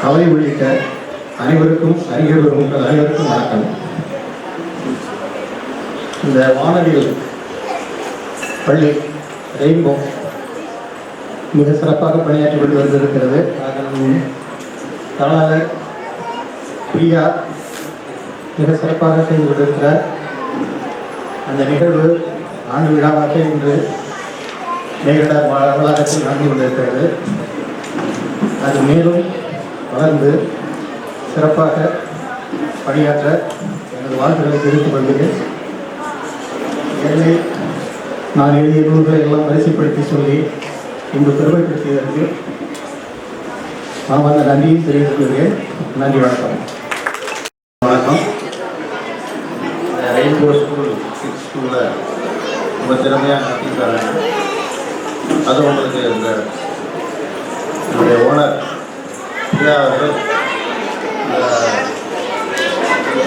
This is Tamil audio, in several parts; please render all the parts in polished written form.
அவரை உள்ளிட்ட அனைவருக்கும் அறிஞர்களும் அனைவருக்கும் வணக்கம். இந்த வானவியல் பள்ளி ரெயின்போ மிக சிறப்பாக பணியாற்றி கொண்டு வந்திருக்கிறது. தாளாளர் பிரியா மிக சிறப்பாக செய்து கொண்டிருக்கிறார். அந்த நிகழ்வு ஆண்டு விழாவாக இன்று நேரட வளாகத்தில் நடந்து கொண்டிருக்கிறது. அது மேலும் வளர்ந்து சிறப்பாக பணியாற்ற எனது வாழ்த்துக்களை தெரிவித்துக் கொள்கிறேன். எனவே நான் எழுதிய நூல்களை எல்லாம் வரிசைப்படுத்தி சொல்லி இன்று பெருமைப்படுத்தியதற்கு நான் அந்த நன்றியை தெரிவித்துக் கொள்கிறேன். நன்றி, வணக்கம். வணக்கம். ரெயின்போ ஸ்கூல் 6 ஸ்கூலில் ரொம்ப திறமையாக நடத்திட்டாங்க. அது உங்களுக்கு என்னுடைய ஓனர் பிரியா அவர்கள்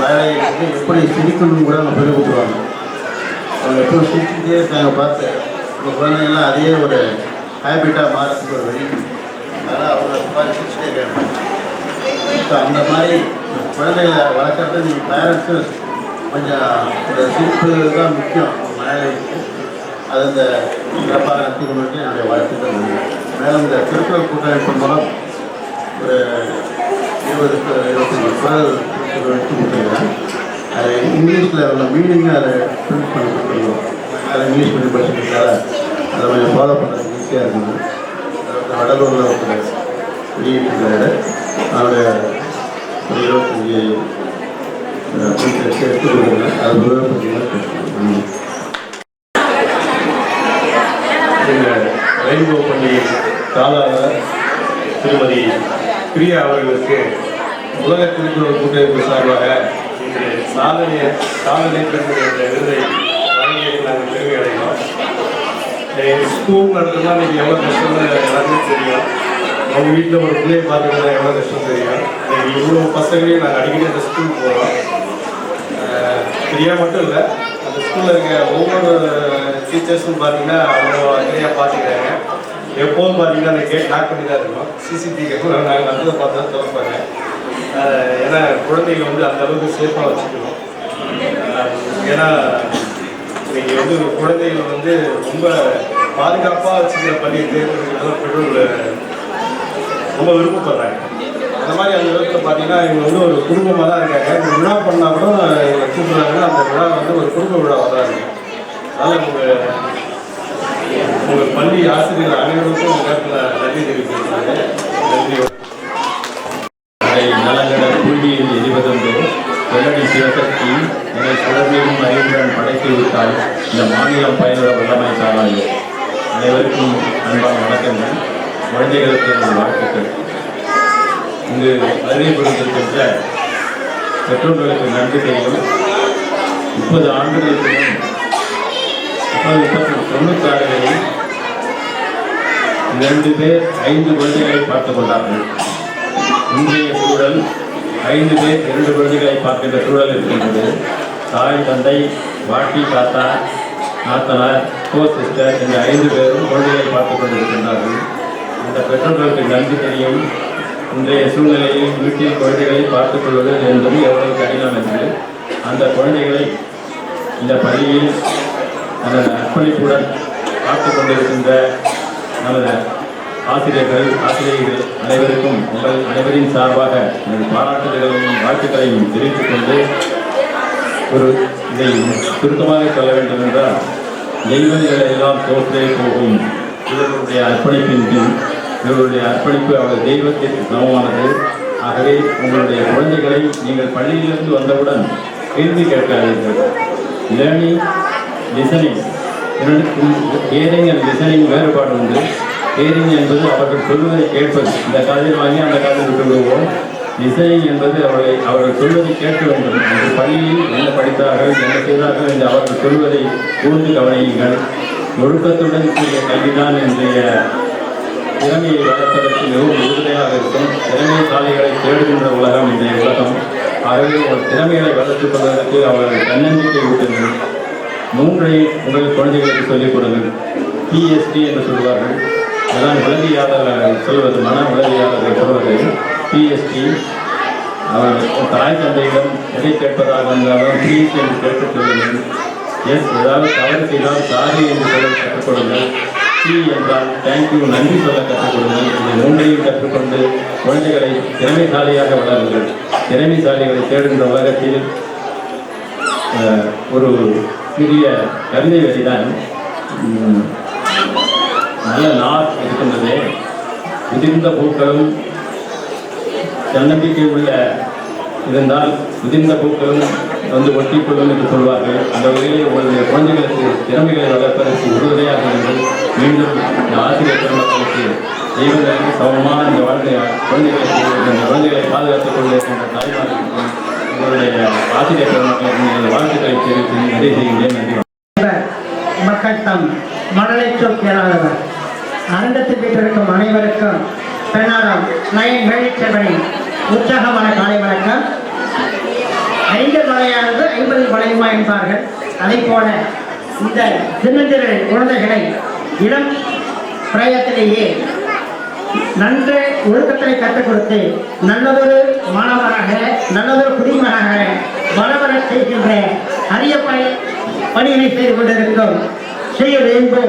வேலையை வந்து எப்படி சிரிக்கணும்னு கூட அவங்க சொல்லி கொடுத்துருவாங்க. அவங்க எப்போ சிரிச்சுக்கிட்டே இருக்காங்க பார்த்து உங்கள் குழந்தைங்கள்லாம் அதே ஒரு ஹேபிட்டாக மாறத்துக்கு ஒரு வழி. அதனால் அவங்க பார்த்து சிரிச்சுட்டே இருக்காங்க. ஸோ அந்த மாதிரி குழந்தைகளை வளர்க்குறது நீங்கள் பேரண்ட்ஸு கொஞ்சம் ஒரு சிரிப்பு தான் முக்கியம் மனநிலைக்கு. அது இந்த சிறப்பாக நடத்தி கொண்டு என்னுடைய வாழ்த்துக்கள். மேலும் இந்த திருக்குறள் கூட்டமைப்பு மூலம் ஒரு 20-25 குரல் எடுத்து கொடுத்துருக்கேன். அது இங்கிலீஷில் உள்ள மீனிங்காக அதை பிரிண்ட் பண்ணி கொடுத்துருக்கோம். அதை இங்கிலீஷ் மீடியம் படிச்சுருக்கால அதை கொஞ்சம் ஃபாலோ பண்ணுறதுக்கு ஈஸியாக இருக்குது. வடலூரில் ஒருத்தர் வெளியிட்டிருக்காரு. அவருடைய ஒரு 25 எடுத்து கொடுக்குறேன். அது ரெயின்போ பள்ளியின் தாளாளர் திருமதி பிரியா அவர்களுக்கு உலக திருக்குறள் கூட்டமைப்பு சார்பாக இன்று சாதனை பெண்கள் என்ற விருதை வழங்கியது நாங்கள் பெருமை அடைகிறோம். ஸ்கூல் நடத்துனா நீங்கள் எவ்வளோ கஷ்டம்னு எல்லாருக்கும் தெரியும். அவங்க வீட்டில் ஒரு பிள்ளையை பார்த்துக்கிட்டா எவ்வளோ கஷ்டம் தெரியும். இவ்வளோ பசங்களையும் நாங்கள் அடிக்கடி அந்த ஸ்கூல் போகிறோம். பிரியா மட்டும் இல்லை, அந்த ஸ்கூலில் இருக்க ஒவ்வொரு டீச்சர்ஸும் பார்த்தீங்கன்னா அவ்வளோ அக்கறையாக பார்த்துக்கிறாங்க. எப்போதும் பார்த்தீங்கன்னா அந்த கேட் லாக் பண்ணி தான் இருக்கும். சிசிடிவி கேட்கும் நாங்கள் நல்லதை பார்த்து தான் திறப்பாங்க. ஏன்னா குழந்தைகள் வந்து அந்தளவுக்கு சேஃபாக வச்சுக்கணும். ஏன்னா இன்றைக்கி வந்து குழந்தைகள் வந்து ரொம்ப பாதுகாப்பாக வச்சுக்கிற பள்ளியை தேர்ந்தெடுக்கிறதுனால பெற்றோர்கள் ரொம்ப விருப்பப்படுறாங்க. அந்த மாதிரி அந்த விதத்தில் பார்த்தீங்கன்னா இவங்க வந்து ஒரு குடும்பமாக தான் இருக்காங்க. இந்த விழா பண்ணால் கூட இவங்க கூப்பிட்றாங்கன்னா அந்த விழா வந்து ஒரு குடும்ப விழாவாக தான் இருக்குது. அதனால் உங்கள் பள்ளி ஆசிரியர் அனைவருக்கும் இந்த நேரத்தில் நன்றி தெரிவிக்கிறாங்க. நன்றி. நலங்கட புள்ளியில் எரிவதென்றோ வெள்ளடி சிவசக்தி என்னை சுடர்மையும் அறிவுடன் படைத்து விட்டால் இந்த மாநிலம் பயனுள்ள வல்லமை சாராயோ. அனைவருக்கும் அன்பான வணக்கங்கள். குழந்தைகளுக்கு எனது வாழ்த்துக்கள். இங்கு அறிவுறுத்திருக்கின்ற பெற்றோர்களுக்கு நன்றி தெரியும். 30 ஆண்டுகளுக்கு முன் 96களில் 2 பேர் 5 குழந்தைகளை பார்த்துக் கொண்டார்கள். இன்றைய சூழல் 5 பேர் 2 குழந்தைகளை பார்க்கின்ற சூழல் இருக்கின்றது. தாய், தந்தை, பாட்டி, தாத்தா, நாத்தனார், கோ சிஸ்டர் என்ற 5 பேரும் குழந்தைகளை பார்த்துக் கொண்டிருக்கின்றார்கள். அந்த பெற்றோர்களுக்கு நன்றி தெரியும். இன்றைய சூழ்நிலையில் வீட்டில் குழந்தைகளை பார்த்துக் கொள்வது என்பது எவ்வளவு கடினம் என்று அந்த குழந்தைகளை இந்த பள்ளியில் நமது அர்ப்பணிப்புடன் பார்த்துக் கொண்டிருக்கின்ற நமது ஆசிரியர்கள் அனைவருக்கும் உங்கள் அனைவரின் சார்பாக எனது பாராட்டுதல்களையும் வாழ்த்துக்களையும் தெரிவித்துக் கொண்டு இதை சுருக்கமாக சொல்ல வேண்டும் என்றால், தெய்வங்களை எல்லாம் தோற்றே போகும். இவர்களுடைய அர்ப்பணிப்பின் பின் இவர்களுடைய அர்ப்பணிப்பு அவர்கள் தெய்வத்திற்கு சமமானது. ஆகவே உங்களுடைய குழந்தைகளை நீங்கள் பள்ளியிலிருந்து வந்தவுடன் கேள்வி கேட்காதீர்கள். Learning, listening, hearing and listening வேறுபாடு உண்டு. ஹியரிங் என்பது அவர்கள் சொல்வதை கேட்பது, இந்த காதில் வாங்கி அந்த காதில் விட்டு விடுவோம். லிசனிங் என்பது அவர்கள் சொல்வதை கேட்க வேண்டும். அந்த பள்ளியில் என்ன படித்தார்கள், என்ன செய்தார்கள் என்று அவர்கள் சொல்வதை கூர்ந்து கவனியுங்கள். ஒழுக்கத்துடன் கூடிய கல்விதான் இன்றைய திறமையை வளர்ப்பதற்கு மிகவும் உறுதுணையாக இருக்கும். திறமைசாலிகளை தேடுகின்ற உலகம் இன்றைய உலகம். ஆகவே ஒரு திறமைகளை வளர்த்துக் கொள்வதற்கு அவர்கள் தன்னம்பிக்கை ஊட்டுங்கள். 3 உங்கள் குழந்தைகளுக்கு சொல்லிக் கொடுங்கள். PST என்று சொல்வார்கள். அதான் உளவியாளர்கள் சொல்வது, மன உளவியாளர்கள் சொல்வது. பிஎஸ்டி அவர் தாய் தந்தையிடம் எதை கேட்பதாக இருந்தாலும் ப்ளீஸ் என்று கேட்டுக் கொள்ளுங்கள். எஸ் ஏதாவது தவறு செய்தால் சாரி என்று சொல்ல கற்றுக் கொடுங்கள். சி என்றால் தேங்க்யூ நன்றி சொல்ல கற்றுக் கொடுங்கள். இந்த மூன்றையும் கற்றுக்கொண்டு குழந்தைகளை திறமைசாலியாக வளருங்கள். திறமைசாலிகளை தேடுகின்ற உலகத்தில் ஒரு சிறிய கவிதை வரிதான். நல்ல நாள் இருக்கின்றதே, உதிர்ந்த பூக்களும் தன்னம்பிக்கை உள்ள இருந்தால் உதிர்ந்த பூக்களும் வந்து ஒட்டிக்கொள்ளும் என்று சொல்வார்கள். அந்த வகையில் உங்களுடைய குழந்தைகளுக்கு திறமைகளை வளர்ப்பதற்கு உறுதுணையாக இருந்து மீண்டும் இந்த ஆசிரியர் பெருமக்களுக்கு தெய்வங்களுக்கு சமமான இந்த வாழ்க்கை குழந்தைகளை பாதுகாத்துக் கொள்ள என்ற தாய்மார்களுக்கும் உங்களுடைய ஆசிரியர் பெருமக்களுக்கு வாழ்த்துக்களை தெரிவித்து நிறைவு செய்கின்றேன். நன்றி. மக்கள் தம் மணலை சோக்கியலாளர் அரங்கத்தில் வீட்டிருக்கும் அனைவருக்கும் பெண்ணாரம் நயன் வேளிச்சபடி உற்சாகமான காலை வணக்கம். 5 மலையானது 50 வளையுமா என்பார்கள். அதை போல இந்த சின்னஞ்சிறு குழந்தைகளை இளம் பிராயத்திலேயே நன்று ஒழுக்கத்தை கற்றுக் கொடுத்து நல்லதொரு மாணவராக நல்லதொரு குடிமகனாக வளவர செய்கின்ற அரிய பணியினை செய்து கொண்டிருக்கும் ஸ்ரீ ரெயின்போ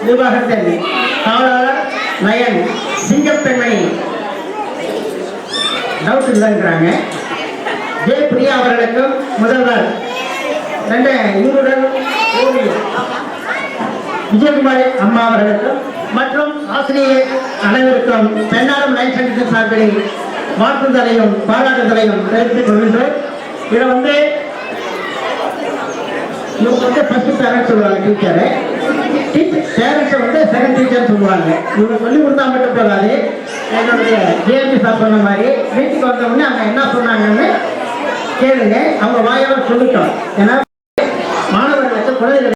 நிர்வாகத்தின் காவலாளர் நயன் சிங்கப்பெண்மணி டவுட் இல்லைங்கிறாங்க. ஜே பிரியா அவர்களுக்கும் முதல்வர் இவருடன் விஜயகுமாரி அம்மா அவர்களுக்கும் மற்றும் ஆசிரியர் அனைவருக்கும் பெண்ணாரம் லைஃப் சயின்சஸ் சார்பில் வாழ்த்துதலையும் பாராட்டுதலையும் தெரிவித்துக் கொள்கின்றோம். இதை வந்து இவங்க வந்து ஃபர்ஸ்ட் பேரண்ட்ஸ் சொல்லுவாங்க, டீச்சரு பேரண்ட்ஸை வந்து செகண்ட் டீச்சர் சொல்லுவாங்க. இவங்க சொல்லி கொடுத்தா மட்டும் போதாது. என்னுடைய ஜேஎம்பி சார் சொன்ன மாதிரி வீட்டுக்கு வந்தவொடனே அவங்க என்ன சொன்னாங்கன்னு கேளுங்க, அவங்க வாயால் சொல்லிட்டோம். ஏன்னா மாணவர்களுக்கு குழந்தைகள்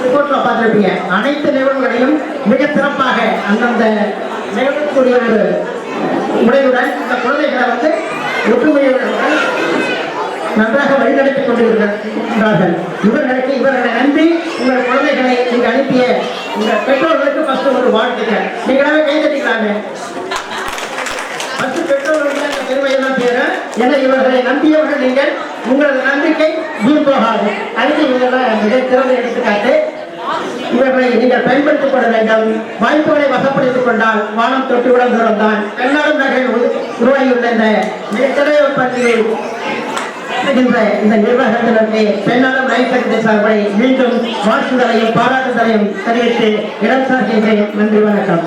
ரிப்போர்ட்ல பார்த்துருப்பீங்க, அனைத்து நிகழ்வுகளையும் மிக சிறப்பாக அந்தந்த நிகழ்வுக்கூடிய ஒரு முறையுடன் இந்த குழந்தைகளை வந்து ஒற்றுமையுடன் நன்றாக வழிநடத்திக் கொண்டிருக்கிறார்கள். இவர்களை நம்பி உங்கள் குழந்தைகளை நீங்க அனுப்பிய உங்கள் பெற்றோர்களுக்கு ஃபர்ஸ்ட் ஒரு வாழ்த்துக்கள். நீங்களாவே கை தட்டிக்கலாங்க. ஃபர்ஸ்ட் பெற்றோர்களுக்கு அந்த பெருமையெல்லாம் பேர. ஏன்னா இவர்களை நம்பியவர்கள் நீங்கள், உங்களது நம்பிக்கை வீண் போகாது. அதுக்கு இவங்கெல்லாம் மிக சிறந்த எடுத்துக்காட்டு. இவர்களை நீங்கள் பயன்படுத்திக் கொள்ள வேண்டும். வாய்ப்புகளை வசப்படுத்திக் கொண்டால் வானம் தொட்டுவிடம் தூரம் தான். பெண்ணாடும் நகரில் உருவாகியுள்ள இந்த மிகச்சிறைய பள்ளியில் இந்த நிர்வாகத்தினருக்கு பெண்ணாலும் லைஃப் சார்பை மீண்டும் வாழ்த்துதலையும் பாராட்டுதலையும் தெரிவித்து இடம் சார்கின்றேன். நன்றி, வணக்கம்.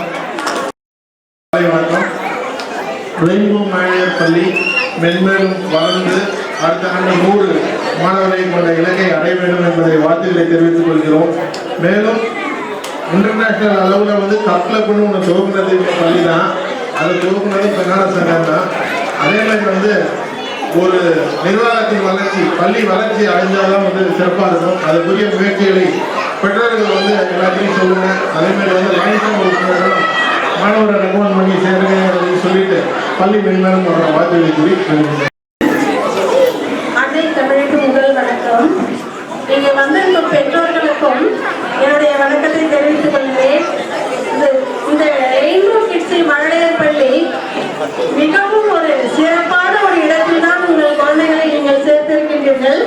ரெயின்போ மழலையர் பள்ளி மென்மேலும் வளர்ந்து அடுத்த ஆண்டு 100 மாணவர்களை கொண்ட இலக்கை அடைய வேண்டும் என்பதை வாழ்த்துக்களை தெரிவித்துக் கொள்கிறோம். மேலும் இன்டர்நேஷனல் அளவில் வந்து கப்பில் கொண்டு ஒன்று துவக்குனது பள்ளி தான். அதை துவக்குனது பெண்ணாட சங்கம் தான். அதே மாதிரி வந்து ஒரு நிர்வாகத்தின் வளர்ச்சி, பள்ளி வளர்ச்சி அடைஞ்சாதான் வந்து சிறப்பாக இருக்கும். அதுக்குரிய முயற்சிகளை பெற்றோர்கள் வந்து எல்லாத்தையும் சொல்லுங்க. அதே மாதிரி வந்து லைன்ஸும் உறுப்பினர்களும் மாணவரை ரெக்கமெண்ட் பண்ணி சேருங்க அப்படின்னு சொல்லிட்டு பள்ளி மென்மேலும் வாழ்த்துக்களை கூறி அன்னை தமிழுக்கு முதல் வணக்கம். இங்கே வந்திருக்கும் பெற்றோர்களுக்கும் என்னுடைய வணக்கத்தை தெரிவித்துக் கொள்கிறேன். இந்த ரெயின்போ கிட்ஸ் மழலையர் பள்ளி மிகவும் ஒரு சிறப்பான ஒரு இடத்தில் தான் உங்கள் குழந்தைகளை நீங்கள் சேர்த்திருக்கின்றீர்கள்.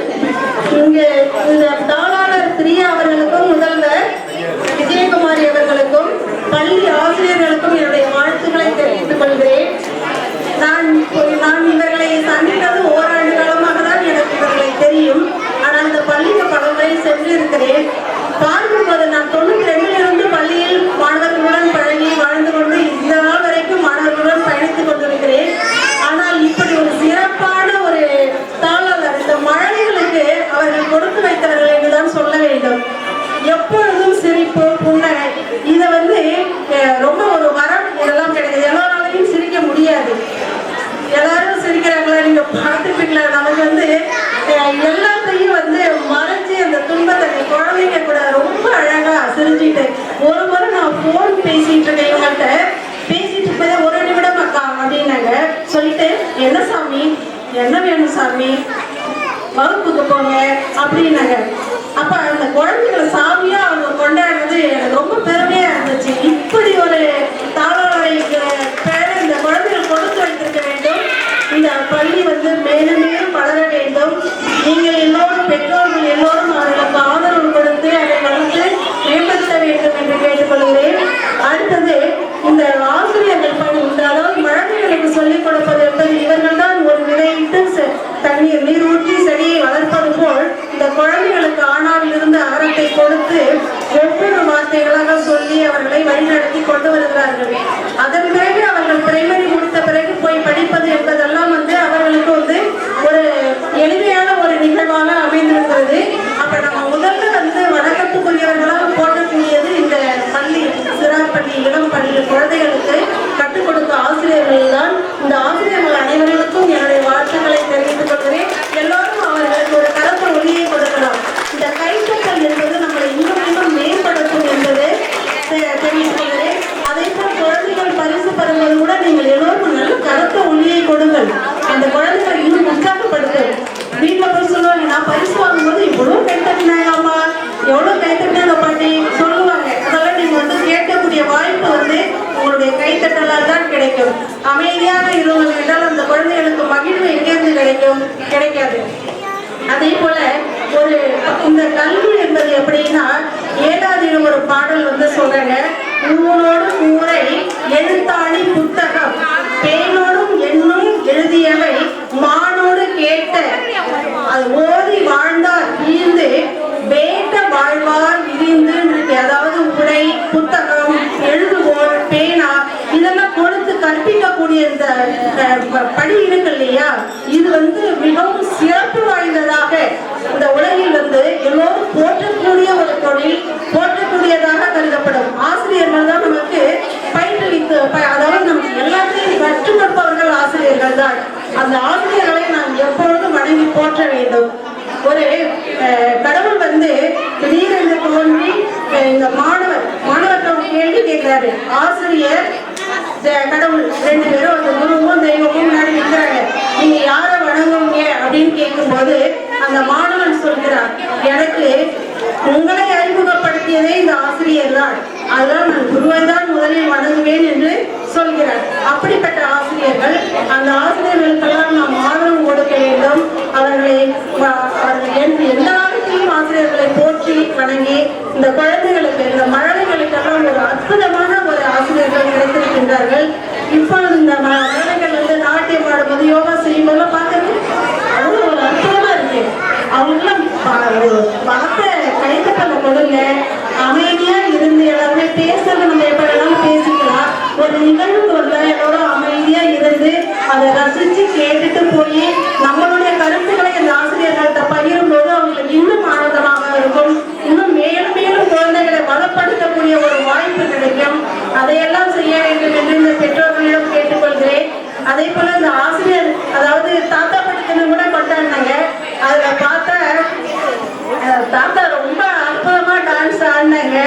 இங்கு இந்த தாளாளர் பிரியா அவர்களுக்கும் முதல்வர் விஜயகுமாரி அவர்களுக்கும் பள்ளி ஆசிரியர்களுக்கும் என்னுடைய வாழ்த்துக்களை தெரிவித்துக் கொள்கிறேன். நான் இவர்களை சந்தித்தது ஓராண்டு காலமாக தான் எனக்கு இவர்களை தெரியும். ஆனால் இந்த பள்ளிக்கு பல முறை சென்றிருக்கிறேன். பார்க்கும்போது நான் 92 பள்ளியில் மாணவர்களுடன் பழகி வாழ்ந்து கொண்டு இந்த நாள் வரைக்கும் மாணவர்களுடன் பயணித்துக் கொண்டிருக்கிறேன். ஆனால் இப்படி ஒரு சிறப்பான ஒரு தாளாளர் இந்த மழலைகளுக்கு அவர்கள் கொடுத்து வைத்தவர்கள் என்றுதான் சொல்ல வேண்டும். எப்பொழுதும் சிரிப்பு, புன்னகை, இதை வந்து ரொம்ப ஒரு வரம். இதெல்லாம் கிடையாது, எல்லாராலையும் சிரிக்க முடியாது. எல்லாரும் சிரிக்கிறாங்களா நீங்க பார்த்துப்பீங்களா? நமக்கு வந்து எல்லாத்தையும் வந்து மறைச்சி அந்த துன்பத்தை குழந்தைங்க கூட ரொம்ப அழகா சிரிச்சுட்டு ஒரு முறை நான் போன் பேசிட்டு இருக்கேன். இவங்கள்ட்ட பேசிட்டு இருப்பதே 1 நிமிடம் அக்கா அப்படின்னாங்க. சொல்லிட்டு என்ன சாமி, என்ன வேணும் சாமி, வகுப்புக்கு போங்க அப்படின்னாங்க. அப்ப அந்த குழந்தைகளை சாமியா அவங்க கொண்டாடுறது எனக்கு ரொம்ப பெருமையா இருந்துச்சு. இப்படி ஒரு தாளாளரை பேர இந்த அவர்களை வழிநடத்தி கொண்டு வருகிறார்கள். அதன் பிறகு அவர்கள் பிரைமரி முடித்த பிறகு போய் படிப்பது என்பதெல்லாம் அவர்களுக்கு ஒரு எளிமையான ஒரு நிகழ்வாக அமைந்திருக்கிறது. அப்ப நம்ம முதல்ல வணக்கத்துக்குரியவர்களாக போடக்கூடியது இந்த பள்ளி, சிறாப்பள்ளி, இளம் பள்ளி குழந்தைகளுக்கு கற்றுக் கொடுத்த ஆசிரியர்கள் தான். இந்த ஆசிரியர்கள் அனைவர்களுக்கும் என்னுடைய வாழ்த்துக்களை தெரிவித்துக் கொள்கிறேன். எல்லோரும் அவர்களுக்கு ஒரு கருத்து ஒளியை கொடுக்கலாம். இந்த கைத்தட்டல் என்பது நம்மளை இன்னும் மேம்படுத்தும் என்பதை தெரிவித்துக் கொள்கிறேன். அதே போல் குழந்தைகள் பரிசு பெறும்போது கூட நீங்கள் எல்லோரும் நல்ல கருத்த ஒளியை கொடுங்கள். அந்த குழந்தைகளை இன்னும் உற்சாகப்படுத்தும். வீட்டில் போய் சொல்லுவாங்க, நான் பரிசு வாங்கும்போது இவ்வளவு கைத்தட்டினாங்கம்மா, எவ்வளவு கைத்தட்டினாங்க பாட்டி சொல்லுவாங்க. அதெல்லாம் நீங்க கேட்கக்கூடிய வாய்ப்பு உங்களுடைய கைத்தட்டலால் தான் கிடைக்கும். அமைதியாக இருவங்க என்றால் அந்த குழந்தைகளுக்கு மகிழ்வு எங்கிருந்து கிடைக்காது. அதே போல இந்த கல்வி என்பது எப்படின்னா, 7வது ஒரு பாடல் சொல்றாங்க, ஊரோடு ஊரை எழுத்தாணி புத்தகம் பேனோடும் எண்ணும் எழுதியவை மானோடு கேட்ட அது ஓதி வாழ்ந்தார் ஈந்து வேட்ட வாழ்வார் விரிந்து. அதாவது உரை, புத்தகம், எழுதுகோள், பேனா இதெல்லாம் கொடுத்து கற்பிக்கக்கூடிய இந்த பணி இருக்கு இல்லையா, இது மிகவும் சிறப்பு வாய்ந்ததாக இந்த உலகில் எல்லோரும் போற்றக்கூடிய ஒரு தொழில், போற்றக்கூடியதாக கருதப்படும். ஆசிரியர்கள் தான் நமக்கு பயிற்றுவித்து, அதாவது நமக்கு எல்லாத்தையும் கற்றுக் கொடுப்பவர்கள் ஆசிரியர்கள் தான். அந்த ஆசிரியர்களை நாம் எப்பொழுதும் வணங்கி போற்ற வேண்டும். ஒரு கடவுள் திடீரென்று தோன்றி இந்த மாணவர்கள் கேள்வி கேட்கிறாரு. ஆசிரியர் கடவுள் 2 பேரும் குருவும் தெய்வமும் முன்னாடி நிற்கிறாங்க. நீங்க யாரை வணங்குவீங்க அப்படின்னு கேட்கும்போது அந்த மாணவன் சொல்கிறார், எனக்கு உங்களை அறிமுகப்படுத்தியதே இந்த ஆசிரியர் தான், அதனால் நான் குருவை தான் முதலில் வணங்குவேன் என்று சொல்கிறார். அப்படிப்பட்ட ஆசிரியர்கள், அந்த ஆசிரியர்களுக்கெல்லாம் நாம் ஆதரவு கொடுக்க வேண்டும். அவர்கள் எந்த காலத்திலும் ஆசிரியர்களை போற்றி வணங்கி இந்த குழந்தைகளுக்கு, இந்த மழலைகளுக்கெல்லாம் ஒரு அற்புதமான ஒரு ஆசிரியர்கள் கிடைத்திருக்கின்றார்கள். இப்பொழுது இந்த மழலைகள் நாட்டியம் ஆடும்போது, யோகா செய்யும்போது பார்க்கறது அவ்வளோ ஒரு அற்புதமா இருக்கு. அவங்களுக்குலாம் ஒரு பணத்தை கைத்தட்டலை கொடுங்க. அமைதியா இருந்து எல்லாருமே பேசுறது நம்ம எப்ப வேணாலும் பேசிக்கலாம். ஒரு நிகழ்வுக்கு எல்லோரும் அமைதியா இருந்து அதை ரசிச்சு கேட்டுட்டு போய் நம்மளுடைய கருத்துக்களை அந்த ஆசிரியர்கள்ட்ட பகிரும் போது அவங்களுக்கு இன்னும் ஆனந்தமாக இருக்கும். இன்னும் மேலும் மேலும் குழந்தைகளை வளப்படுத்தக்கூடிய ஒரு வாய்ப்பு கிடைக்கும். அதையெல்லாம் செய்ய வேண்டும் என்று இந்த பெற்றோர்களிடம் கேட்டுக்கொள்கிறேன். அதே போல இந்த ஆசிரியர், அதாவது தாத்தா பட்டத்தின கூட கொண்டாடினாங்க. அதுல பார்த்தா தாத்தா ரொம்ப அற்புதமா டான்ஸ் ஆடினாங்க.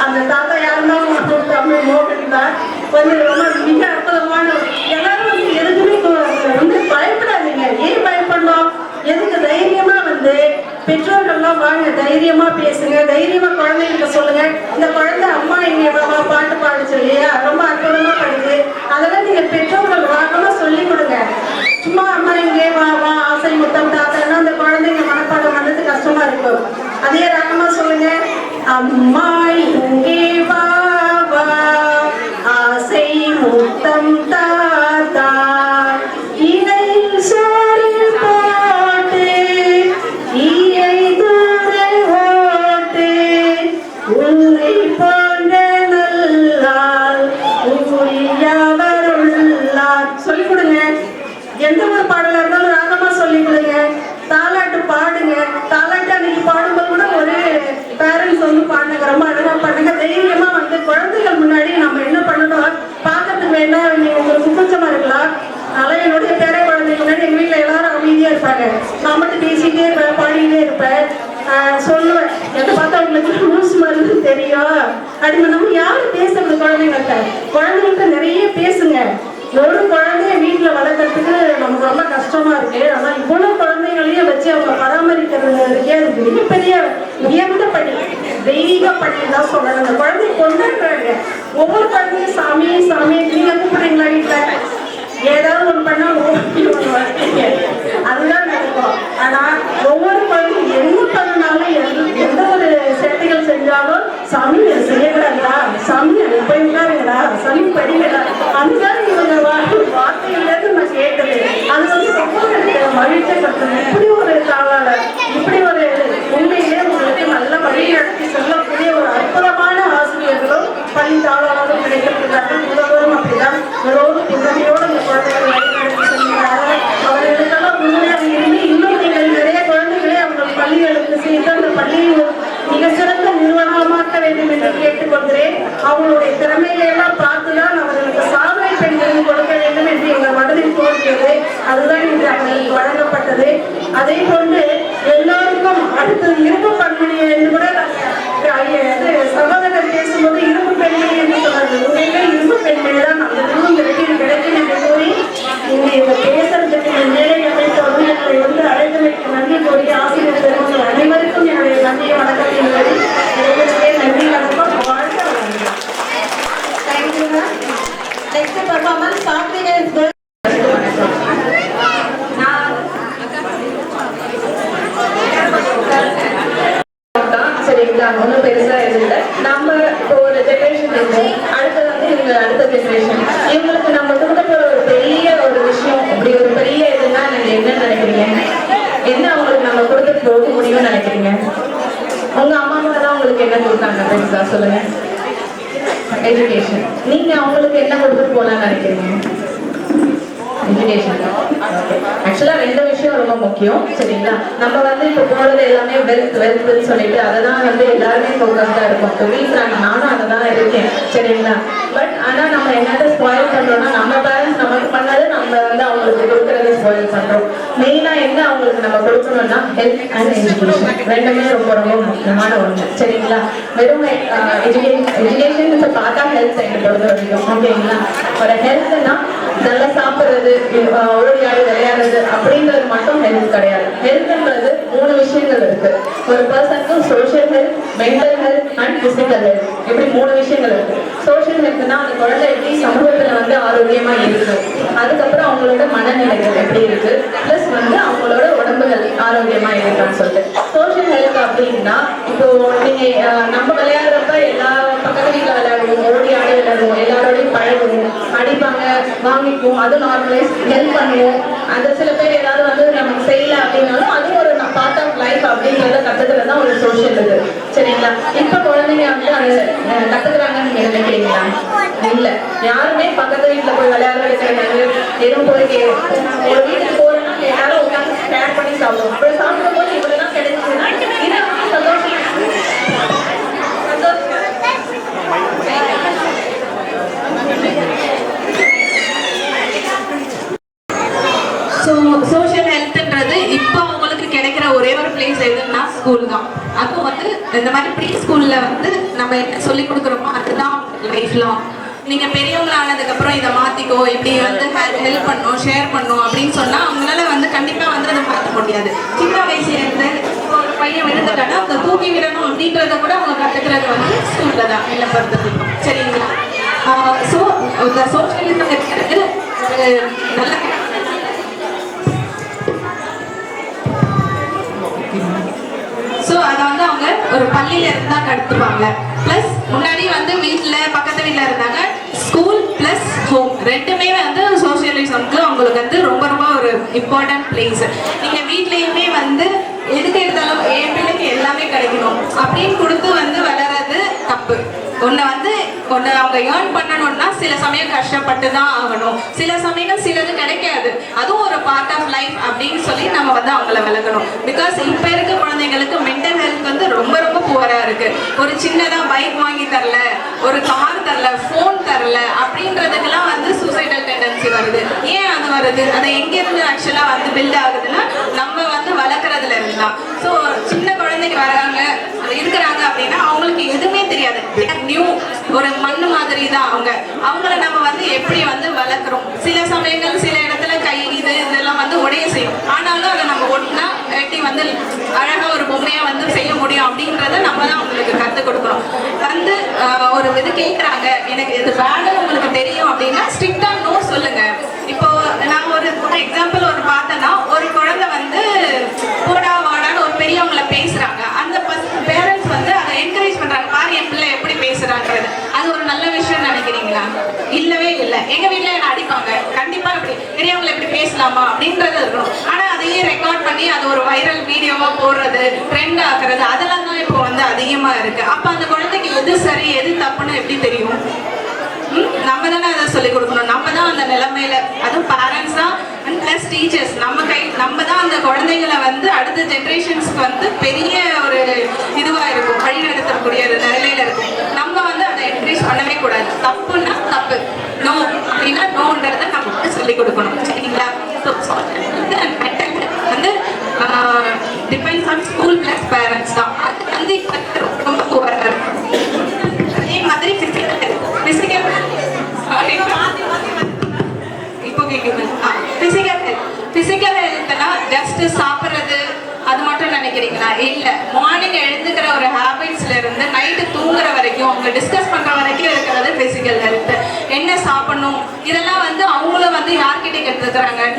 அந்த தாத்தா யாருன்னா தமிழ் மோகன் தான். ரொம்ப மிக அற்புதமான. எல்லாரும் எதுக்குமே பயப்படாதீங்க. ஏன் பயப்படணும்? எதுக்கு? தைரியமா பெற்றோர்கள்லாம் வாங்க, தைரியமா பேசுங்க, தைரியமா குழந்தைகிட்ட சொல்லுங்க. இந்த குழந்தை அம்மா இங்க பாட்டு பாடுச்சு இல்லையா, ரொம்ப அற்புதமா பாடுது, அதெல்லாம் நீங்க பெற்றோர்கள் வாங்கமா சொல்லி கொடுங்க. சும்மா அம்மா இங்கே வா வா ஆசை முத்தம் தாத்தா அந்த குழந்தைங்க மனப்பாடம் பண்ணது கஷ்டமா இருக்கும். அதே ராகமா சொல்லுங்க, அம்மா இங்கே வா வா ஆசை முத்தம் தாத்தா இதை சோறு போட்டு ஈயை தூரை ஓட்டு உன்னை போன்ற நல்லால் ஊழியவர் உள்ளார். சொல்லிக் கொடுங்க. எந்த ஒரு பாடலா இருந்தாலும் ராகமா சொல்லிக் கொடுங்க. தாலாட்டு பாடுங்க. தாலாட்டு அன்னைக்கு பாடும்போது கூட ஒரு பேரண்ட்ஸ் பாடுங்க, ரொம்ப அழகா பாடுங்க. தைரியமா குழந்தைகள் முன்னாடி நம்ம என்ன பண்ணணும், பார்க்கறதுக்கு வேண்டாம், நீங்க உங்களுக்கு கூச்சமா இருக்கலாம். அதனால என்னுடைய பேர குழந்தைங்க முன்னாடி எங்க வீட்டுல எல்லாரும் அமைதியா இருப்பாங்க. நான் மட்டும் பேசிட்டே இருப்பேன், பாடிட்டே இருப்பேன். சொல்லுவேன், என்னை பார்த்தா உங்களுக்கு லூஸ் மாதிரி தெரியும் அப்படின்னு. நம்ம யாரும் பேசுறது குழந்தைங்கள்ட்ட நிறைய பேசுங்க. ஒரு குழந்தைய வீட்டுல வளர்க்கறதுக்கு நமக்கு ரொம்ப கஷ்டமா இருக்கு. ஆனா இவ்வளவு குழந்தைகளையும் வச்சு அவங்க பராமரிக்கிறது இருக்கே, அது மிகப்பெரிய உயர்ந்த பணி, தெய்வீக பணி தான் சொல்றாங்க. அந்த குழந்தைய கொண்டாடுறாங்க. ஒவ்வொரு குழந்தையும் சாமி சாமி நீங்க கூப்பிடுறீங்களா? வீட்டுல ஏதாவது ஒண்ணு பண்ணா அதுதான் நடக்கும். ஆனா ஒவ்வொரு குழந்தையும் என்ன பண்ணாலும், எந்த ஒரு சேட்டைகள் செஞ்சாலும், சாமி செய்யக்கூடாதா, சாமி அங்க போய் உட்காருங்களா, சாமி படிங்களா, அதுதான் இவங்க வார்த்தையிலேருந்து நான் கேட்டது. அது ரொம்ப மகிழ்ச்சிப்படுத்துது. இப்படி ஒரு தாளாளர், இப்படி ஒரு உண்மையிலே உங்களுக்கு நல்ல வழி நடத்தி சொல்லக்கூடிய ஒரு அற்புதமான ஆசிரியர்களும் சகோதரர் பேசும்போது இரும்பு பெண்மணி என்று சொன்னார்கள். உண்மையிலே இரும்பு பெண்மணி தான் அந்த திரும்ப கிடைக்கும் கிடைக்கும் என்று கூறி இந்த பேசுறதுக்கு இந்த மேடை அமைத்தவர்கள் எங்களை வந்து அழைத்தமைக்கு நன்றி கூறி ஆசிரியர் பெருமக்கள் அனைவருக்கும் என்னுடைய நன்றியை வணக்கத்தை கூறி அனைவருக்கே நன்றி வணக்கம் வாழ்க வளமுடன். Thank you. Next performance Karthikeyan sir. சரிங்களா, ஒன்றும் பெருசா இல்லை. நம்ம இப்போ ஒரு ஜென்ரேஷன் இருக்கும், அடுத்தது வந்து இவங்க அடுத்த ஜென்ரேஷன். இவங்களுக்கு நம்ம கொடுக்க போற ஒரு பெரிய ஒரு விஷயம், அப்படி ஒரு பெரிய இதுன்னா நீங்க என்ன நினைக்கிறீங்க? என்ன அவங்களுக்கு நம்ம கொடுத்துட்டு போக முடியும்னு நினைக்கிறீங்க? உங்க அம்மா அப்பா தான் உங்களுக்கு என்ன கொடுத்தாங்க பெருசா சொல்லுங்க? எஜுகேஷன். நீங்க அவங்களுக்கு என்ன கொடுத்துட்டு போகலான்னு நினைக்கிறீங்க? எஜுகேஷன். ஆக்சுவலா ரெண்டு விஷயம் ரொம்ப முக்கியம். சரிங்களா, நம்ம வந்து இப்போ போறது எல்லாமே வெல்த்னு சொல்லிட்டு அதை தான் வந்து எல்லாருமே ஃபோக்கஸ்டா இருக்கும். டு பி ஃப்ராங்க், நானும் அதை தான் இருக்கேன். சரிங்களா, பட் ஆனா நம்ம என்னத்தை ஸ்பாயில் பண்றோம்னா, நம்ம பேரண்ட்ஸ் நமக்கு பண்ணாது நம்ம வந்து அவங்களுக்கு கொடுக்கறத ஸ்பாயில் பண்றோம். மெயினா என்ன அவங்களுக்கு நம்ம கொடுக்கணும்னா ஹெல்த் அண்ட் எஜுகேஷன், ரெண்டுமே ரொம்ப ரொம்ப முக்கியமான ஒன்று. சரிங்களா, வெறும் எஜுகேஷன் பார்த்தா ஹெல்த் சைடு பொறுத்த வரைக்கும் ஓகேங்களா. ஒரு ஹெல்த்னா நல்லா சாப்பிட்றது, ஓடி ஆடி விளையாடுறது அப்படின்றது மட்டும் ஹெல்த் கிடையாது. ஹெல்த்ன்றது 3 விஷயங்கள் இருக்கு. ஒரு பர்சனுக்கு social health, mental health and physical health, இப்படி 3 விஷயங்கள் இருக்கு. சோஷியல் ஹெல்த்னா அந்த குழந்தை எப்படி சமூகத்துல வந்து ஆரோக்கியமா இருக்கு, அதுக்கப்புறம் அவங்களோட மனநிலைகள் எப்படி இருக்கு, பிளஸ் வந்து அவங்களோட உடம்புகள் ஆரோக்கியமா இருக்குன்னு சொல்லிட்டு. சோஷியல் ஹெல்த் அப்படின்னா இப்போ நீங்க நம்ம விளையாடுறப்ப எல்லா பக்கத்து வீட்டுல விளையாடுவோம், ஓடி ஆடி விளையாடுவோம், எல்லாரோடையும் பழகுவோம், அடிப்பாங்க வாங்கிக்குவோம், அது நார்மலைஸ் ஹெல்ப் பண்ணுவோம். அந்த சில பேர் ஏதாவது வந்து நமக்கு செய்யல அப்படின்னாலும் அது ஒரு பார்ட் ஆஃப் லைஃப் அப்படிங்கிறத கத்துக்கிறது தான் ஒரு சோஷியல் இது. சரிங்களா, இப்ப குழந்தைங்க வந்து அதை கத்துக்கிறாங்கன்னு நீங்க நினைக்கிறீங்களா? இல்ல, யாருமே பக்கத்து வீட்டுல போய் விளையாட வைக்கிறது, எதுவும் போய் ஒரு வீட்டுக்கு போறோம்னா எல்லாரும் உட்காந்து ஷேர் பண்ணி சாப்பிடுவோம். அப்புறம் சாப்பிடும் போது இவ்வளவுதான் கிடைச்சதுன்னா இது சந்தோஷம். ஸோ சோஷியல் ஹெல்த்ன்றது இப்போ அவங்களுக்கு கிடைக்கிற ஒரே ஒரு பிளேஸ் எதுன்னா ஸ்கூல் தான். அப்போ வந்து இந்த மாதிரி ப்ரீ ஸ்கூல்ல வந்து நம்ம என்ன சொல்லி கொடுக்குறோமோ அதுதான் லைஃப் லாங். நீங்க பெரியவங்க ஆனதுக்கப்புறம் இதை மாத்திக்கோ, இப்படி வந்து ஹெல்ப் பண்ணும், ஷேர் பண்ணும் அப்படின்னு சொன்னா அவங்களால வந்து கண்டிப்பா வந்து அதை மாற்ற முடியாது. சின்ன வயசுல இருந்து ஒரு பையன் விழுந்துட்டானா அவங்க தூக்கி விடணும் அப்படின்றத கூட அவங்க கத்துக்கிறது வந்து ஸ்கூல்ல தான் என்ன பொறுத்தவரைக்கும். சரிங்களா, ஸோ இந்த சோஷியலிசம் இருக்கிறது நல்ல ஸோ அதை வந்து அவங்க ஒரு பள்ளியில இருந்தா கற்றுப்பாங்க. பிளஸ் முன்னாடி வந்து வீட்டுல பக்கத்து வீட்டுல இருந்தாங்க. ஸ்கூல் பிளஸ் ஹோம் ரெண்டுமே வந்து சோசியலிசம்க்கு அவங்களுக்கு வந்து ரொம்ப ரொம்ப ஒரு இம்பார்ட்டன்ட் பிளேஸ். நீங்க வீட்லயுமே வந்து எதுக்கு எடுத்தாலும் என் பிள்ளைக்கு எல்லாமே கிடைக்கணும் அப்படின்னு கொடுத்து வந்து வளர்றது தப்பு. ஒன்று அவங்க ஏர்ன் பண்ணணும்னா சில சமயம் கஷ்டப்பட்டு தான் ஆகணும், சில சமயம் சிலது கிடைக்காது, அதுவும் ஒரு பார்ட் ஆஃப் லைஃப் அப்படின்னு சொல்லி நம்ம வந்து அவங்கள விளக்கணும். பிகாஸ் இப்போ இருக்க குழந்தைங்களுக்கு மென்டல் ஹெல்த் வந்து ரொம்ப ரொம்ப புவரா இருக்கு. ஒரு சின்னதாக பைக் வாங்கி தரல, ஒரு கார் தரல, ஃபோன் தரல அப்படின்றதுக்கெல்லாம் வந்து சூசைடல் டெண்டன்சி வருது. ஏன் அது வருது? அதை எங்கேருந்து ஆக்சுவலாக வந்து பில்ட் ஆகுதுன்னா நம்ம வந்து வளர்க்குறதுல இருந்தான். ஸோ சின்ன குழந்தைங்க வராங்க இருக்கிறாங்க அப்படின்னா அவங்களுக்கு எதுவுமே தெரியாது, நியூ ஒரு மண்ணு மாதிரி தான் அவங்கள நம்ம வந்து எப்படி வந்து வளர்க்குறோம். சில சமயங்கள் சில இடத்துல கை இதெல்லாம் வந்து உடைய செய்யும், ஆனாலும் அதை நம்ம ஒட்டினா எப்படி வந்து அழகா ஒரு பொம்மையா வந்து செய்ய முடியும் அப்படின்றத நம்ம தான் அவங்களுக்கு கற்றுக் கொடுக்கணும். வந்து ஒரு இது கேட்குறாங்க, எனக்கு இது வேலை உங்களுக்கு தெரியும் அப்படின்னா ஸ்ட்ரிக்டா நோ சொல்லுங்க. இப்போ நான் ஒரு எக்ஸாம்பிள் ஒரு பார்த்தேன்னா, ஒரு குழந்தை வந்து போடா வாடான்னு ஒரு பெரியவங்களை பேசுறாங்க, அந்த பேரண்ட்ஸ் வந்து அதை என்கரேஜ் பண்றாங்க, பாரு என் பிள்ளை எப்படி பேசுறாங்கிறது. அது ஒரு நல்ல விஷயம் நினைக்கிறீங்களா? இல்லவே இல்லை. எங்க வீட்டுல என்ன அடிப்பாங்க, கண்டிப்பா இப்படி பெரியவங்களை எப்படி பேசலாமா அப்படின்றது இருக்கணும். ஆனா அதையே ரெக்கார்ட் பண்ணி அது ஒரு வைரல் வீடியோவா போடுறது, ட்ரெண்ட் ஆக்குறது, அதெல்லாம் தான் இப்போ வந்து அதிகமா இருக்கு. அப்ப அந்த குழந்தைக்கு எது சரி எது தப்புன்னு எப்படி தெரியும்? நம்ம தானே அதை சொல்லிக் கொடுக்கணும். நம்ம தான் அந்த நிலைமையில, அதுவும் பேரண்ட்ஸ் தான் அண்ட் பிளஸ் டீச்சர்ஸ், நம்ம தான் அந்த குழந்தைகளை வந்து அடுத்த ஜென்ரேஷன்ஸ்க்கு வந்து பெரிய ஒரு இதுவா இருக்கும், வழி நடத்தக்கூடிய ஒரு நிலையில இருக்கும். நம்ம வந்து அதை என்கரேஜ் பண்ணவே கூடாது. தப்புன்னா தப்பு, நோ அப்படின்னா நோன்றதை நம்ம சொல்லிக் கொடுக்கணும். சரிங்களா? வந்து depends on school plus parents தான். அது வந்து இப்போ ரொம்ப புவரா இருக்கும்.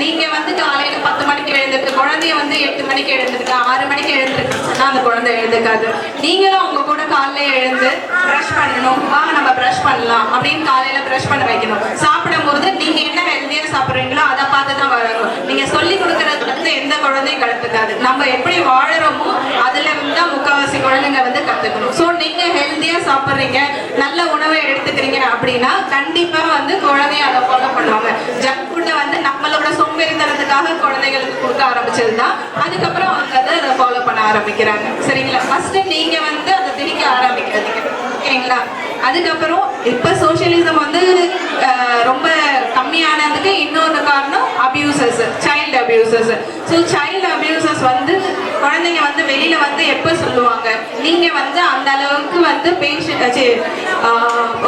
நீங்க வந்து காலையில 10 மணிக்கு எழுந்திருக்கு, குழந்தைய வந்து 8 மணிக்கு எழுந்திருக்கு, 6 மணிக்கு எழுந்திருக்குன்னா அந்த குழந்தை எழுந்துக்காது. நீங்களும் அவங்க கூட காலையில எழுந்து ப்ரஷ் பண்ணணும், வாங்க நம்ம ப்ரஷ் பண்ணலாம் அப்படின்னு காலையில ப்ரஷ் பண்ண வைக்கணும். சாப்பிடும்போது நீங்க என்ன ஹெல்த்தியா சாப்பிட்றீங்களோ அதை பார்த்து தான் வளரும். நீங்க சொல்லி கொடுக்கறது வந்து எந்த குழந்தையும் கற்றுக்காது. நம்ம எப்படி வாழறோமோ அதுல வந்து தான் முக்கால்வாசி குழந்தைங்க வந்து கத்துக்கணும். ஸோ நீங்க ஹெல்த்தியா சாப்பிட்றீங்க, நல்ல உணவை எடுத்துக்கிறீங்க அப்படின்னா கண்டிப்பா வந்து குழந்தைய அதை ஃபாலோ பண்ணுவாங்க. ஜங்க் ஃபுட்டை வந்து நம்மளோட சோம்பேறித்தனத்துக்காக குழந்தைகளுக்கு கொடுக்க ஆரம்பிச்சது தான். அதுக்கப்புறம் அவங்க அதை ஃபாலோ பண்ண ஆரம்பிக்கிறாங்க. சரிங்களா? ஃபர்ஸ்ட் நீங்க வந்து அதை திணிக்க ஆரம்பிக்காதீங்க. ஓகேங்களா? அதுக்கப்புறம் இப்போ சோஷியலிசம் வந்து ரொம்ப கம்மியானதுக்கு இன்னொரு காரணம் abuses, child abuses. So child abuses வந்து குழந்தைங்க வந்து வெளியில வந்து எப்போ சொல்லுவாங்க, நீங்க வந்து அந்த அளவுக்கு வந்து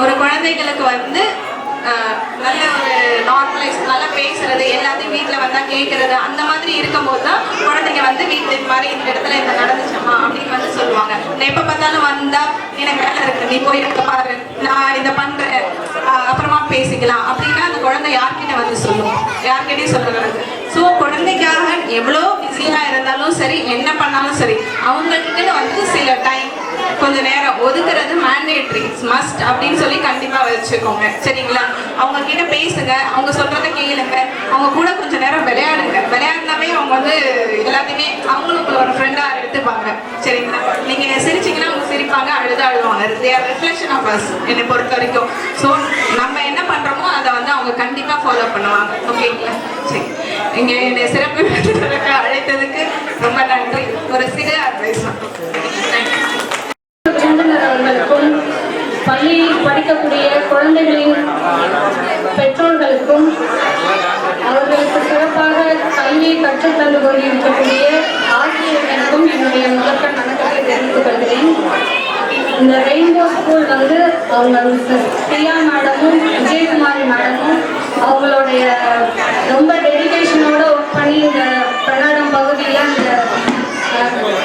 ஒரு குழந்தைகளுக்கு வந்து நல்ல ஒரு நார்மலைஸ், நல்லா பேசுறது, எல்லாத்தையும் வீட்டில் வந்தா கேட்கறது, அந்த மாதிரி இருக்கும்போது தான் குழந்தைங்க வந்து வீட்டில் இது மாதிரி இந்த இடத்துல இந்த நடந்துச்சம்மா அப்படின்னு வந்து சொல்லுவாங்க. எப்போ பார்த்தாலும் வந்தா எனக்கு வேலை இருக்கு, நீ போய் இருக்க பாரு, நான் இதை பண்றேன், அப்புறமா பேசிக்கலாம் அப்படின்னா அந்த குழந்தை யார்கிட்ட வந்து சொல்லுவோம், யார்கிட்டையும் சொல்லுறது. ஸோ குழந்தைக்காக எவ்வளோ பிஸியா இருந்தாலும் சரி, என்ன பண்ணாலும் சரி, அவங்கக்கிட்ட வந்து சில டைம் கொஞ்ச நேரம் ஒதுக்குறது மேண்டேட்ரி, மஸ்ட் அப்படின்னு சொல்லி கண்டிப்பா வச்சுக்கோங்க. சரிங்களா? அவங்க கிட்ட பேசுங்க, அவங்க சொல்றதை கேளுங்க, அவங்க கூட கொஞ்ச நேரம் விளையாடுங்க. விளையாடினாவே அவங்க வந்து எல்லாத்தையுமே அவங்களுக்கு ஒரு ஃப்ரெண்டா எடுத்துப்பாங்க. சரிங்களா? நீங்க சிரிச்சீங்கன்னா அவங்க சிரிப்பாங்க, அழுவாங்க. ரிஃப்ளெக்ஷன் ஆஃப் அஸ் என்னை பொறுத்த வரைக்கும். ஸோ நம்ம என்ன பண்றோமோ அதை வந்து அவங்க கண்டிப்பா ஃபாலோ பண்ணுவாங்க. ஓகேங்களா? சரி, இங்க என்னை சிறப்பு அழைத்ததுக்கு ரொம்ப நன்றி. ஒரு சிறு அட்வைஸ் தான். அவர்களுக்கும் பள்ளி படிக்கக்கூடிய குழந்தைகளின் பெற்றோர்களுக்கும் அவர்களுக்கு சிறப்பாக கல்வி கற்றுத்தந்து கொண்டிருக்கக்கூடிய ஆசிரியர்களுக்கும் என்னுடைய முதற்கண் வணக்கத்தை தெரிவித்துக் கொள்கிறேன். இந்த ரெயின்போ ஸ்கூல் வந்து அவங்க பிரியா மேடமும் விஜயகுமாரி மேடமும் அவங்களுடைய ரொம்ப டெடிகேஷனோட ஒர்க் பண்ணி இந்த பெண்ணாடம் பகுதியில் இந்த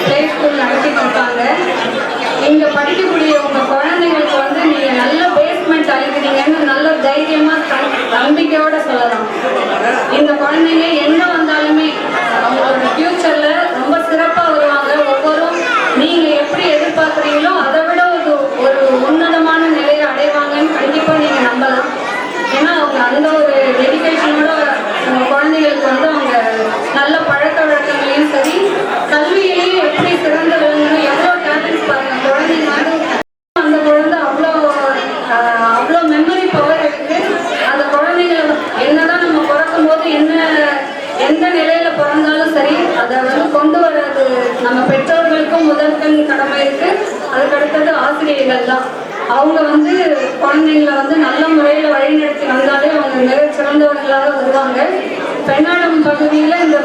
பிளே ஸ்கூல் நடத்திட்டு இருக்காங்க. இங்க படிக்கக்கூடிய உங்க குழந்தைங்களுக்கு வந்து நீங்க நல்ல பேஸ்மெண்ட் அளிக்கிறீங்கன்னு நல்ல தைரியமா நம்பிக்கையோட சொல்லலாம். இந்த குழந்தைங்க என்ன வந்தாலுமே அவங்களோட ஃபியூச்சர்ல ரொம்ப சிறப்பா வருவாங்க. ஒவ்வொரும் நீங்க எப்படி எதிர்பார்க்குறீங்களோ அதை விட ஒரு உன்னதமான நிலையை அடைவாங்கன்னு கண்டிப்பா நீங்க நம்பலாம். ஏன்னா அவங்க அந்த ஒரு டெடிகேஷனோட உங்க குழந்தைகளுக்கு வந்து அவங்க நல்ல பழக்க வழக்கங்களையும் சரி, கல்வியிலையும் எப்படி சிறந்த விளங்கணும், எவ்வளோ டேலண்ட்ஸ் பாருங்க குழந்தைங்க. அந்த குழந்தை அவ்வளோ மெமரி பவர் இருக்கு. அந்த குழந்தைங்களை என்னதான் நம்ம பிறக்கும் போது எந்த நிலையில பிறந்தாலும் சரி, அதை வந்து கொண்டு வர்றது நம்ம பெற்றோர்களுக்கும் முதற்கண் கடமை இருக்கு. அதுக்கடுத்தது ஆசிரியர்கள் தான். அவங்க வந்து குழந்தைங்களை வந்து நல்ல முறையில் வழிநடத்தி வந்தாலே அவங்க மிக சிறந்தவர்களாக வருவாங்க. பெண்ணாடம் பகுதியில் இந்த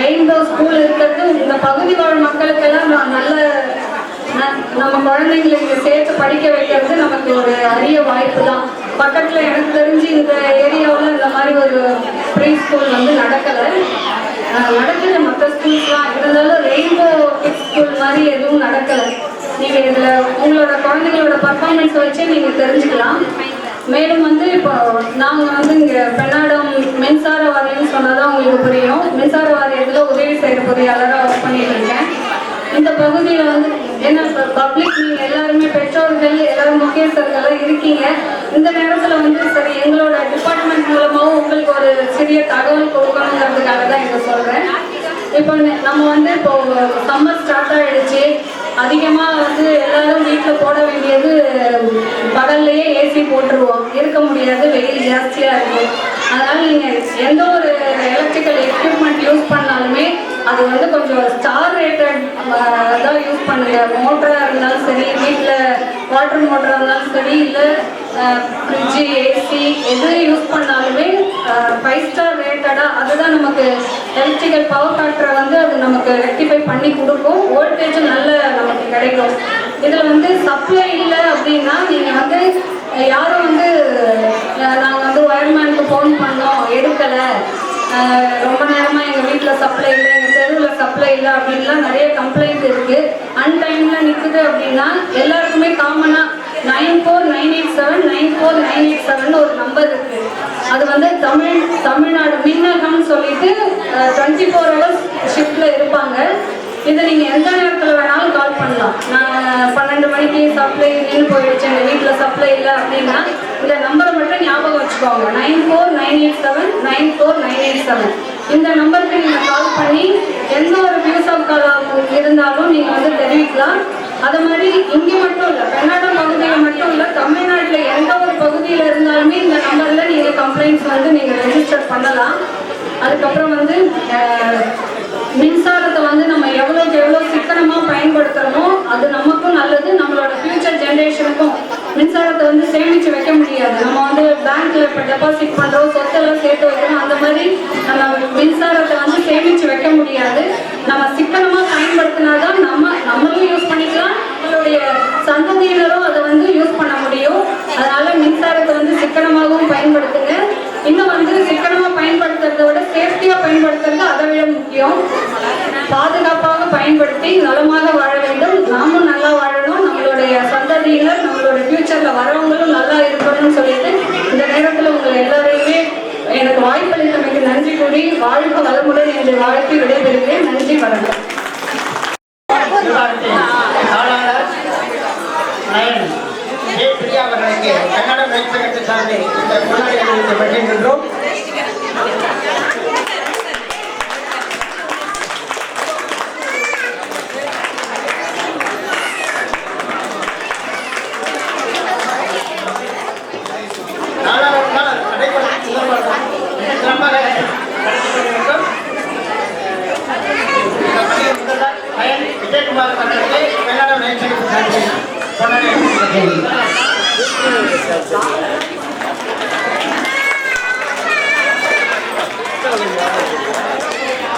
ரெயின்போ ஸ்கூல் இருக்கிறது இந்த பகுதி வாழ் மக்களுக்கெல்லாம் நல்ல நம்ம குழந்தைங்களை இங்கே சேர்த்து படிக்க வைக்கிறது நமக்கு ஒரு அரிய வாய்ப்பு தான். பக்கத்தில் எனக்கு தெரிஞ்சு இந்த ஏரியாவில் இந்த மாதிரி ஒரு ப்ரீ ஸ்கூல் வந்து நடக்குது. மற்ற ஸ்கூல்ஸ்லாம் இருந்தாலும் ரெயின்போ கிட்ஸ் ஸ்கூல் மாதிரி எதுவும் நடக்கலை. நீங்கள் இதில் உங்களோட குழந்தைங்களோட பர்ஃபார்மன்ஸை வச்சே நீங்கள் தெரிஞ்சுக்கலாம். மேலும் வந்து இப்போ நாங்கள் வந்து இங்கே பெண்ணாடம் மின்சார வாரியம்னு சொன்னால் தான் உங்களுக்கு புரியும். மின்சார வாரியத்தில் உதவி செய்கிற பொறியாளராக ஒர்க் பண்ணிட்டு இருக்கேன். இந்த பகுதியில் வந்து என்ன பப்ளிக் நீங்கள் எல்லாருமே பெற்றோர்கள் எல்லாரும் முக்கியஸ்தர்களாக இருக்கீங்க. இந்த நேரத்தில் வந்து சரி எங்களோட டிபார்ட்மெண்ட் மூலமாகவும் உங்களுக்கு ஒரு சிறிய தகவல் கொடுக்கணுங்கிறதுக்காக தான் இதை சொல்கிறேன். இப்போ நம்ம வந்து இப்போ சம்மர் ஸ்டார்ட் ஆகிடுச்சு. அதிகமாக வந்து எல்லாரும் வீட்டில் போட வேண்டியது பகல்லையே ஏசி போட்டுருவோம். இருக்க முடியாது, வெயில் ஜாஸ்தியாக இருக்கும். அதனால் நீங்கள் எந்த ஒரு எலக்ட்ரிக்கல் எக்யூப்மெண்ட் யூஸ் பண்ணாலுமே அது வந்து கொஞ்சம் ஸ்டார் ரேட்டட் தான் யூஸ் பண்ணுங்க. மோட்டராக இருந்தாலும் சரி, வீட்டில் வாட்டர் மோட்டராக இருந்தாலும் சரி, இல்லை ஃப்ரிட்ஜு ஏசி எது யூஸ் பண்ணாலுமே 5 ஸ்டார் ரேட்டடாக அதுதான் நமக்கு எலக்ட்ரிக்கல் பவர் ஃபேக்டரை வந்து அது நமக்கு ரெக்டிஃபை பண்ணி கொடுக்கும். வோல்டேஜும் நல்ல நமக்கு கிடைக்கும். இதில் வந்து சப்ளை இல்லை அப்படின்னா நீங்கள் வந்து யாரும் வந்து நாங்கள் வந்து ஒயர்மேனுக்கு ஃபோன் பண்ணோம் எடுக்கலை, ரொம்ப நேரமாக எங்கள் வீட்டில் சப்ளை இல்லை, எங்கள் தெருவில் சப்ளை இல்லை அப்படின்லாம் நிறைய கம்ப்ளைண்ட் இருக்குது. அன்டைமில் நிற்குது அப்படின்னா எல்லாருக்குமே காமனாக 94987 94987 ஒரு நம்பர் இருக்குது. அது வந்து தமிழ்நாடு மின்னகம்னு சொல்லிட்டு 24 hours ஷிஃப்ட்ல இருப்பாங்க. இதை நீங்க எந்த நேரத்தில் வேணாலும் கால் பண்ணலாம். நான் 12 மணிக்கு சப்ளை நின்று போயிடுச்சு, எங்கள் வீட்டில் சப்ளை இல்லை அப்படின்னா இந்த நம்பரை மட்டும் ஞாபகம் வச்சுக்கோங்க. 9498794987 இந்த நம்பருக்கு நீங்கள் கால் பண்ணி எந்த ஒரு வியூஸ் ஆஃப் காலாக இருந்தாலும் நீங்கள் வந்து தெரிவிக்கலாம். அது மாதிரி இங்கே மட்டும் இல்லை, கர்நாடகா பகுதியில் மட்டும் இல்லை, தமிழ்நாட்டில் எந்த ஒரு பகுதியில் இருந்தாலுமே இந்த நம்பரில் நீங்கள் கம்ப்ளைண்ட்ஸ் வந்து நீங்கள் ரெஜிஸ்டர் பண்ணலாம். அதுக்கப்புறம் வந்து மின்சாரத்தை வந்து நம்ம எவ்வளோக்கு எவ்வளோ சிக்கனமாக பயன்படுத்துகிறோமோ அது நமக்கும் நல்லது, நம்மளோட ஃபியூச்சர் ஜென்ரேஷனுக்கும். மின்சாரத்தை வந்து சேமித்து வைக்க முடியாது. நம்ம வந்து பேங்க்கில் இப்போ டெபாசிட் பண்ணுறோம், சொத்தெல்லாம் சேர்த்து வைக்கிறோம், அந்த மாதிரி நம்ம மின்சாரத்தை வந்து சேமித்து வைக்க முடியாது. நம்ம சிக்கனமாக பயன்படுத்தினாதான் நம்மளும் யூஸ் பண்ணிக்கலாம், நம்மளுடைய சந்ததியினரும் அதை வந்து யூஸ் பண்ண முடியும். அதனால மின்சாரத்தை வந்து சிக்கனமாகவும் பயன்படுத்துங்க. இன்னும் வந்து சிக்கனமாக பயன்படுத்துறதை விட சேஃப்டியாக பயன்படுத்துறது அதை விட முக்கியம். பாதுகாப்பாக பயன்படுத்தி நலமாக வாழ வேண்டும். நாமும் நல்லா வாழணும், நம்மளுடைய சந்ததியினர் நம்மளோட ஃபியூச்சரில் வரவங்களும் நல்லா இருக்கணும்னு சொல்லிட்டு இந்த நேரத்தில் உங்களை எல்லாரையுமே எனக்கு வாய்ப்பளித்தமைக்கு நன்றி கூறி வாழ்க வளமுடன் என்று வாழ்க்கை விடைபெறுகிறேன். நன்றி, வணக்கம். அவர்களுக்கு கன்னட மேற்சகத்தை சார்ந்து இந்த முன்னாடி பெற்றிருக்கின்றோம். விஜயகுமார் அவர்களுக்கு கன்னட மேற்சகத்தை சார்ந்து கொண்டாடி